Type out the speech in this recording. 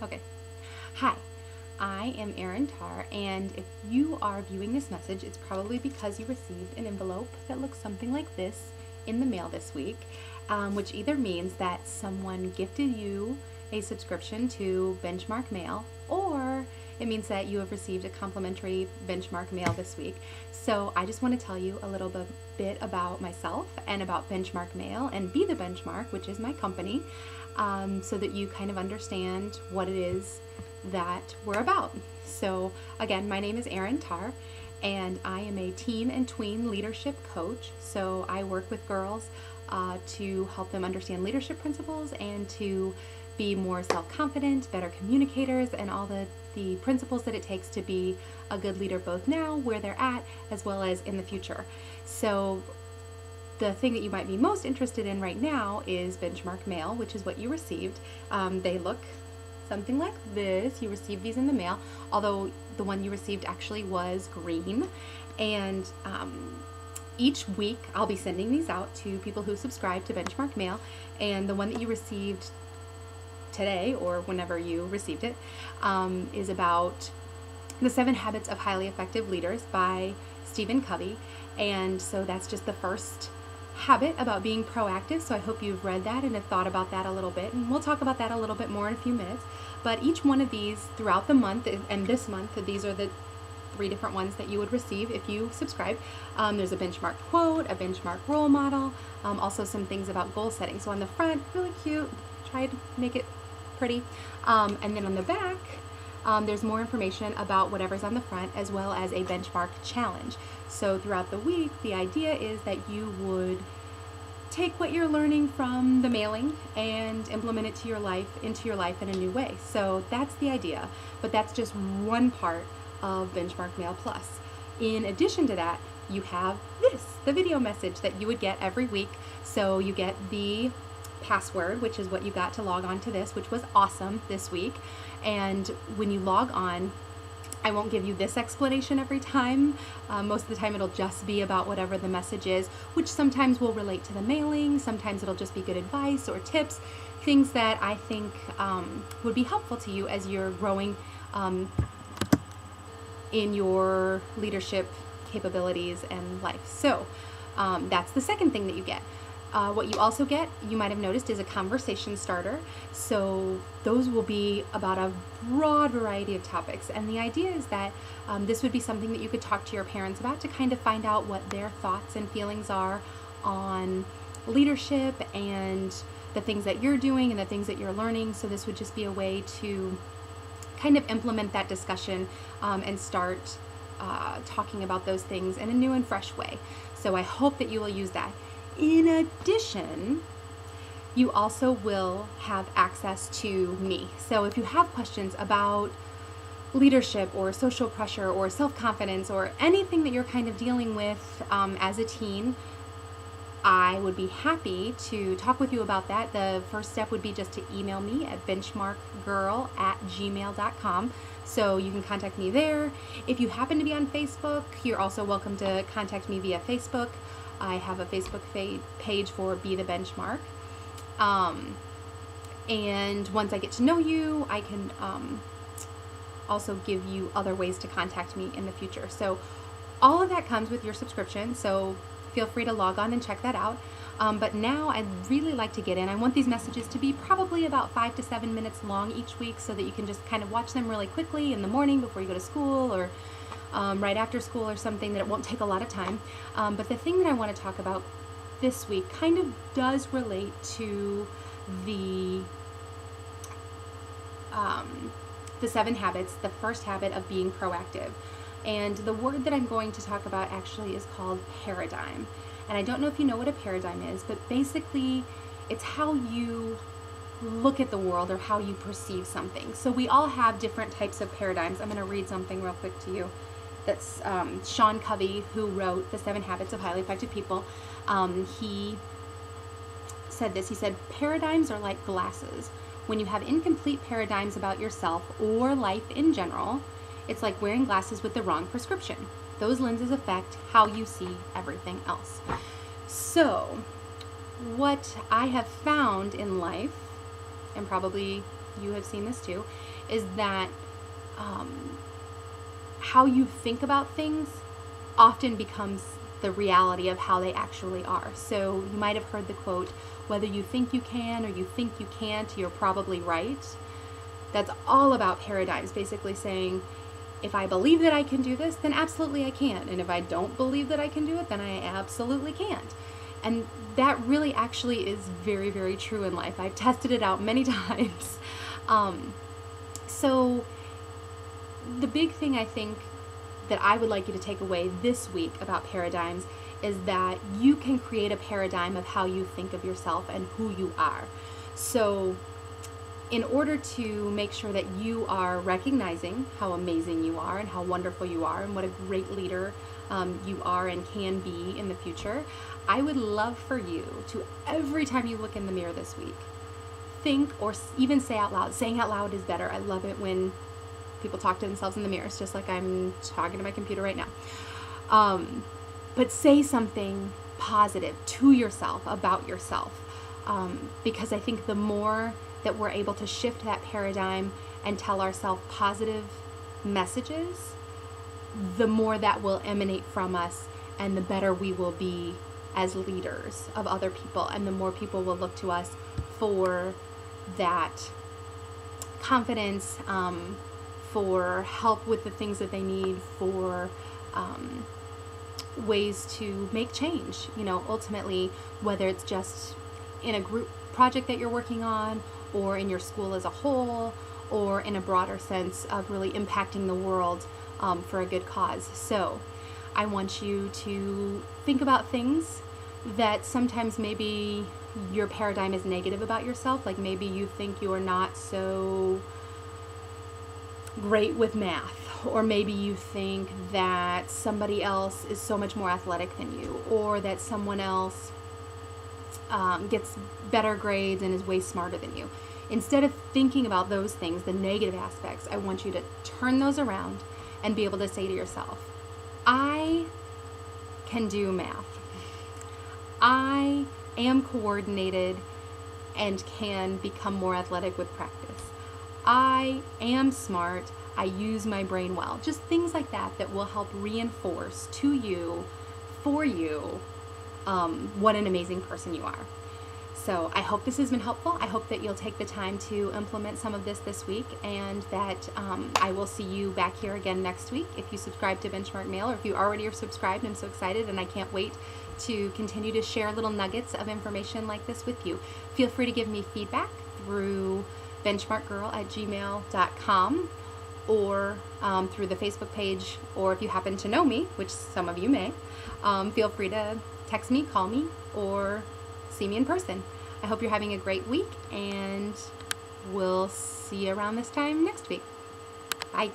Okay. Hi, I am Erin Tarr, and if you are viewing this message, it's probably because you received an envelope that looks something like this in the mail this week, which either means that someone gifted you a subscription to Benchmark Mail, or it means that you have received a complimentary Benchmark Mail this week. So I just want to tell you a little bit about myself and about Benchmark Mail and Be the Benchmark, which is my company, so that you kind of understand what it is that we're about. So again, my name is Erin Tarr, and I am a teen and tween leadership coach. So I work with girls to help them understand leadership principles and to be more self-confident, better communicators, and all the principles that it takes to be a good leader both now, where they're at, as well as in the future. So the thing that you might be most interested in right now is Benchmark Mail, which is what you received. They look something like this. You received these in the mail, although the one you received actually was green. And each week I'll be sending these out to people who subscribe to Benchmark Mail, and the one that you received today, or whenever you received it, is about The 7 Habits of Highly Effective Leaders by Stephen Covey. And so that's just the first habit about being proactive. So I hope you've read that and have thought about that a little bit. And we'll talk about that a little bit more in a few minutes. But each one of these throughout the month, and this month, these are the 3 different ones that you would receive if you subscribe. There's a benchmark quote, a benchmark role model, also some things about goal setting. So on the front, really cute, try to make it pretty. And then on the back, there's more information about whatever's on the front, as well as a benchmark challenge. So throughout the week, the idea is that you would take what you're learning from the mailing and implement it into your life in a new way. So that's the idea, but that's just one part of Benchmark Mail Plus. In addition to that, you have the video message that you would get every week. So you get the password, which is what you got to log on to this, which was awesome this week. And when you log on, I won't give you this explanation every time. Most of the time it'll just be about whatever the message is, which sometimes will relate to the mailing, sometimes it'll just be good advice or tips, things that I think would be helpful to you as you're growing in your leadership capabilities and life. So that's the second thing that you get. What you also get, you might have noticed, is a conversation starter. So those will be about a broad variety of topics. And the idea is that this would be something that you could talk to your parents about to kind of find out what their thoughts and feelings are on leadership and the things that you're doing and the things that you're learning. So this would just be a way to kind of implement that discussion and start talking about those things in a new and fresh way. So I hope that you will use that. In addition, you also will have access to me. So if you have questions about leadership or social pressure or self-confidence or anything that you're kind of dealing with as a teen, I would be happy to talk with you about that. The first step would be just to email me at benchmarkgirl@gmail.com. So you can contact me there. If you happen to be on Facebook, you're also welcome to contact me via Facebook. I have a Facebook page for Be the Benchmark. And once I get to know you, I can also give you other ways to contact me in the future. So all of that comes with your subscription, so feel free to log on and check that out. But now I'd really like to get in. I want these messages to be probably about 5 to 7 minutes long each week so that you can just kind of watch them really quickly in the morning before you go to school, or right after school or something, that it won't take a lot of time. But the thing that I want to talk about this week kind of does relate to the 7 habits, the first habit of being proactive. And the word that I'm going to talk about actually is called paradigm. And I don't know if you know what a paradigm is, but basically it's how you look at the world or how you perceive something. So we all have different types of paradigms. I'm going to read something real quick to you. That's Sean Covey, who wrote The 7 Habits of Highly Effective People. He said this. He said, paradigms are like glasses. When you have incomplete paradigms about yourself or life in general, it's like wearing glasses with the wrong prescription. Those lenses affect how you see everything else. So what I have found in life, and probably you have seen this too, is that how you think about things often becomes the reality of how they actually are. So you might have heard the quote, whether you think you can or you think you can't, you're probably right. That's all about paradigms, basically saying, if I believe that I can do this, then absolutely I can. And if I don't believe that I can do it, then I absolutely can't. And that really actually is very, very true in life. I've tested it out many times. So the big thing I think that I would like you to take away this week about paradigms is that you can create a paradigm of how you think of yourself and who you are. So in order to make sure that you are recognizing how amazing you are and how wonderful you are and what a great leader you are and can be in the future, I would love for you to, every time you look in the mirror this week, think or even say out loud. Saying out loud is better. I love it when people talk to themselves in the mirror. It's just like I'm talking to my computer right now. But say something positive to yourself about yourself, because I think the more that we're able to shift that paradigm and tell ourselves positive messages, the more that will emanate from us and the better we will be as leaders of other people, and the more people will look to us for that confidence, for help with the things that they need, for ways to make change. You know, ultimately, whether it's just in a group project that you're working on, or in your school as a whole, or in a broader sense of really impacting the world for a good cause. So I want you to think about things that sometimes maybe your paradigm is negative about yourself. Like maybe you think you're not so great with math, or maybe you think that somebody else is so much more athletic than you, or that someone else gets better grades and is way smarter than you. Instead of thinking about those things, the negative aspects, I want you to turn those around and be able to say to yourself, I can do math. I am coordinated and can become more athletic with practice. I am smart. I use my brain well. Just things like that that will help reinforce to you, for you, what an amazing person you are. So I hope this has been helpful. I hope that you'll take the time to implement some of this week, and that I will see you back here again next week. If you subscribe to Benchmark Mail, or if you already are subscribed, I'm so excited and I can't wait to continue to share little nuggets of information like this with you. Feel free to give me feedback through benchmarkgirl@gmail.com, or through the Facebook page, or if you happen to know me, which some of you may, feel free to text me, call me, or see me in person. I hope you're having a great week, and we'll see you around this time next week. Bye.